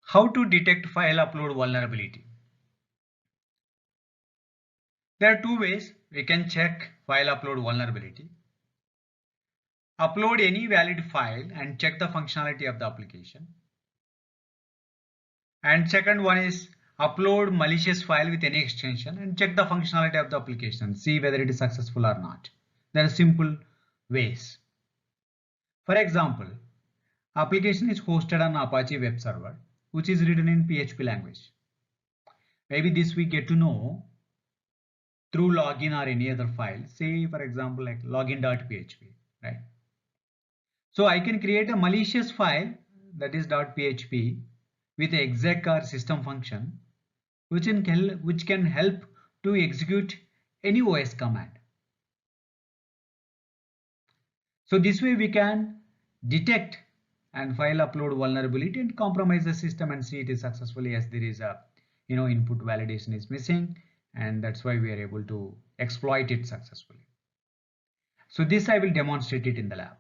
How to detect file upload vulnerability? There are two ways we can check file upload vulnerability. Upload any valid file and check the functionality of the application. And second one is upload malicious file with any extension and check the functionality of the application, see whether it is successful or not. There are simple ways. For example, application is hosted on Apache web server, which is written in PHP language. Maybe this we get to know through login or any other file, say for example like login.php, right? So I can create a malicious file, that is .php, with exec or system function, which can help to execute any OS command. So this way we can detect and file upload vulnerability and compromise the system and see it is successfully, as there is a input validation is missing, and that's why we are able to exploit it successfully. So this I will demonstrate it in the lab.